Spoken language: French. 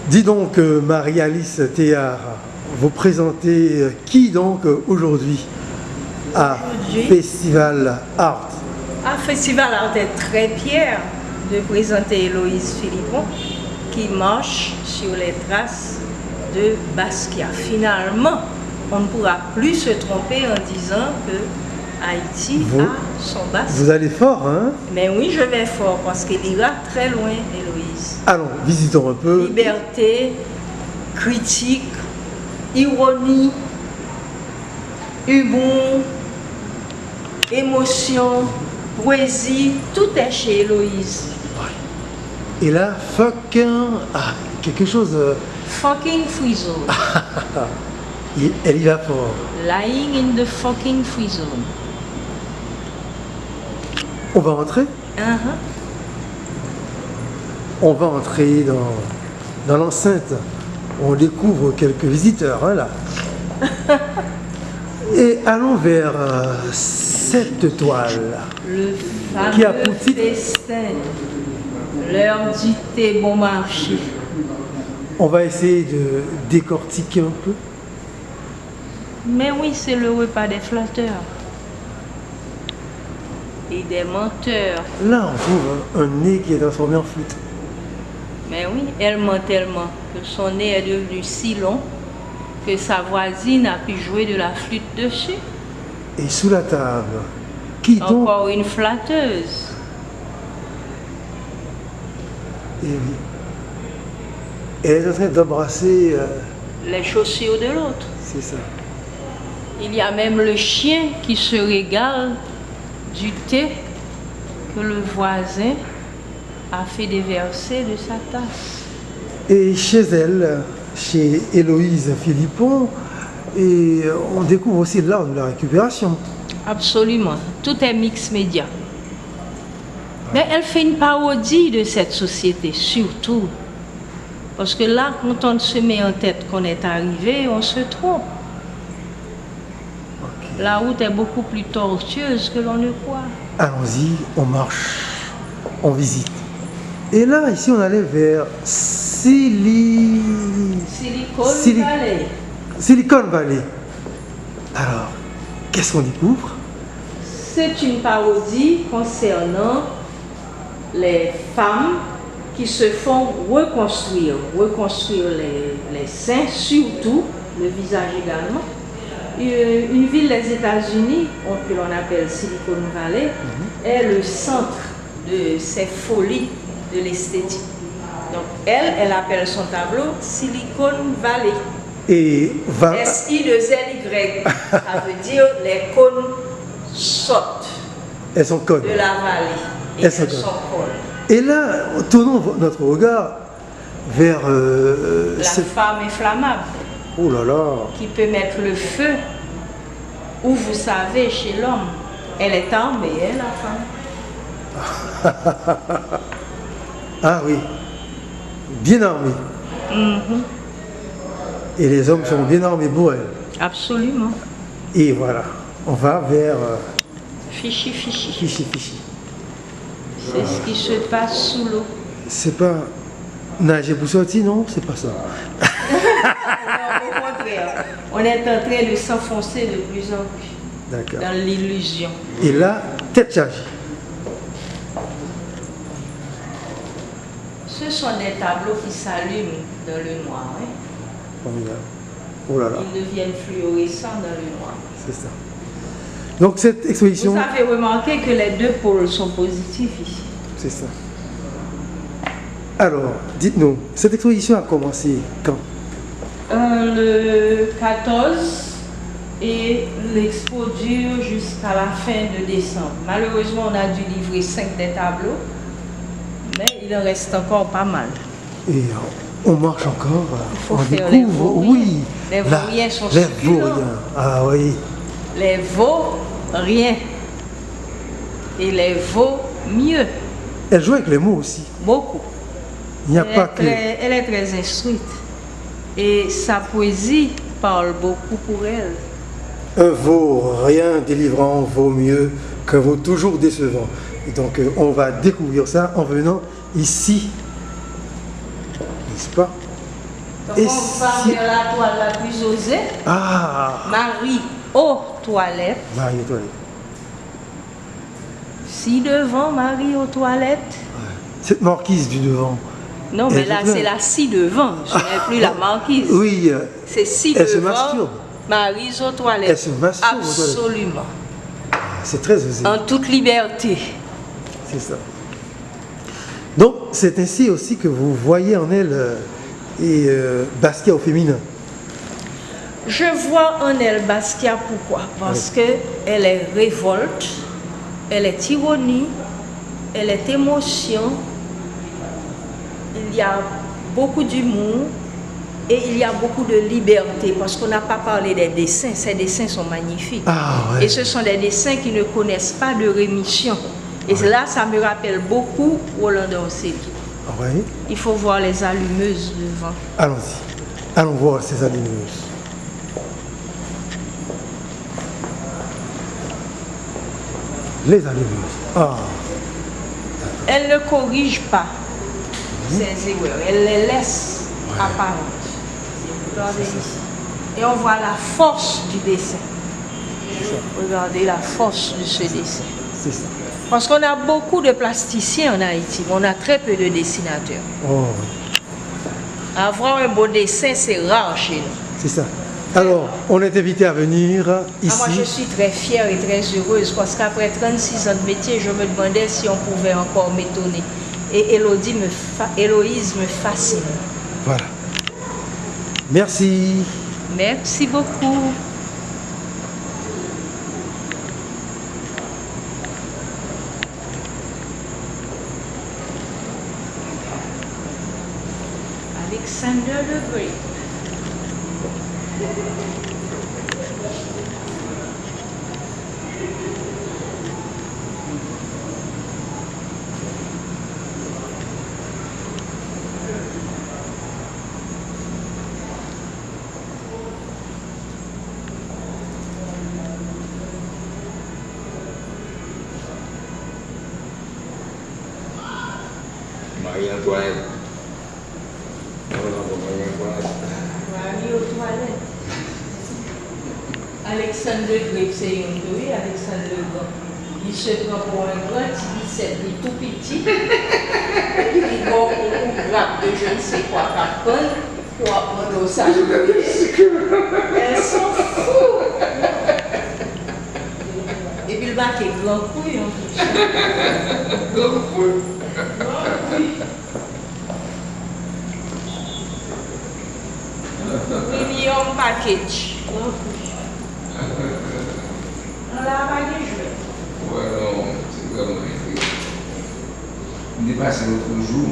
Dis donc, Marie-Alice Théard, vous présentez qui donc aujourd'hui à Festival Art? À Festival Art est très fier de présenter Héloïse Philippon qui marche sur les traces de Basquiat. Finalement, on ne pourra plus se tromper en disant que Haïti a son Basquiat. Vous allez fort, hein? Mais oui, je vais fort parce qu'elle ira très loin, Héloïse. Allons, visitons un peu. Liberté, critique, ironie, humour, émotion, poésie, tout est chez Héloïse. Et là, fucking... Ah, quelque chose... Fucking free zone. Elle y va fort. Lying in the fucking free zone. On va entrer? On va entrer dans l'enceinte. On découvre quelques visiteurs, hein, là. Et allons vers cette toile. Le Qui a pour fameux titre festin. L'heure du thé bon marché. On va essayer de décortiquer un peu. Mais oui, c'est le repas des flatteurs. Et des menteurs. Là, on trouve un nez qui est transformé en flûte. Mais oui, elle ment tellement que son nez est devenu si long que sa voisine a pu jouer de la flûte dessus. Et sous la table, qui donc? Encore une flatteuse. Et oui. Elle est en train d'embrasser... Les chaussures de l'autre. C'est ça. Il y a même le chien qui se régale du thé que le voisin a fait déverser de sa tasse. Et chez elle, chez Héloïse Philippon, et on découvre aussi l'art de la récupération. Absolument. Tout est mix média. Mais elle fait une parodie de cette société, surtout. Parce que là, quand on se met en tête qu'on est arrivé, on se trompe. Okay. La route est beaucoup plus tortueuse que l'on ne croit. Allons-y, on marche, on visite. Et là, ici, on allait vers Silicon Valley. Alors, qu'est-ce qu'on découvre? C'est une parodie concernant les femmes qui se font reconstruire les seins, surtout le visage également. Une ville des États-Unis, que l'on appelle Silicon Valley, est le centre de ces folies de l'esthétique. Donc elle appelle son tableau Silicon Valley. Et S-I-2-L-Y, ça veut dire les cônes sortent elles sont connes de la vallée. Et elles sont connes. Et là, tournons notre regard vers... la femme inflammable. Oh là là. Qui peut mettre le feu où vous savez chez l'homme. Elle est armée, elle, la femme. Ah oui, bien armée. Et les hommes sont bien armés pour elle. Absolument. Et voilà, on va vers... Fichi. Fichi. C'est ce qui se passe sous l'eau. C'est pas nager pour sortir, non? C'est pas ça. Non, au contraire. On est en train de s'enfoncer de plus en plus dans l'illusion. Et là, tête chargée. Ce sont des tableaux qui s'allument dans le noir. Hein? Oh là là. Ils deviennent fluorescents dans le noir. C'est ça. Donc cette exposition... Vous avez remarqué que les deux pôles sont positifs ici. C'est ça. Alors, dites-nous, cette exposition a commencé quand? Le 14 et l'expo dure jusqu'à la fin de décembre. Malheureusement, on a dû livrer 5 des tableaux, mais il en reste encore pas mal. Et on marche encore, on découvre, les vauriens. Oui, les vauriens sont les succulents. vauriens. Ah oui. Les vauriens et les vaut mieux. Elle joue avec les mots aussi. Beaucoup. Il n'y a pas que... Elle est très instruite. Et sa poésie parle beaucoup pour elle. Un veau rien délivrant vaut mieux qu'un veau toujours décevant. Et donc on va découvrir ça en venant ici, n'est-ce pas? Donc Et on va si- vers la toile la plus osée. Ah, Marie aux toilettes. Marie aux toilettes. Ci-devant, Marie aux toilettes. Cette marquise du devant. Non, mais Elle là, est pleine. c'est la ci-devant. Ce n'est plus la marquise. Oui, C'est elle se ci-devant, masturbe. Marie aux toilettes. Elle se masturbe aux toilettes. Absolument. C'est très osé. En toute liberté. C'est ça. Donc, c'est ainsi aussi que vous voyez en elle Basquiat au féminin. Je vois en elle Basquiat, pourquoi? Parce qu'elle est révolte, elle est ironie, elle est émotion, il y a beaucoup d'humour et il y a beaucoup de liberté parce qu'on n'a pas parlé des dessins, ces dessins sont magnifiques. Ah, ouais. Et ce sont des dessins qui ne connaissent pas de rémission. Et là, ça me rappelle beaucoup Rolando Orsini. Ah, ouais. Il faut voir les allumeuses devant. Allons-y. Allons voir ces allumeuses. Les allumeuses. Ah, Elle ne corrige pas ces erreurs, elle les laisse apparentes. Regardez ici. Et on voit la force du dessin. Regardez la force de ce dessin. c'est ça. Parce qu'on a beaucoup de plasticiens en Haïti, mais on a très peu de dessinateurs. Oh, Avoir un beau dessin, c'est rare chez nous. c'est ça. Alors, on est invité à venir ici. Moi, je suis très fière et très heureuse parce qu'après 36 ans de métier, je me demandais si on pouvait encore m'étonner. Et Héloïse me fascine. Voilà. Merci. Merci beaucoup. Alexander the Great. Marie-Antoinette. Marie aux toilettes. Alexandre le Great, c'est un oui, Alexandre le Grand. Il se prend pour un grand, il dit c'est tout petit. Il va au grappe de je ne sais quoi qu'apprendre pour apprendre au sage. Elles sont fous. Et puis le bac est grand couille en plus. Grand couille. Premium package. On l'a pas de jouer. Ouais, non, c'est vraiment écrit. On est passé l'autre jour.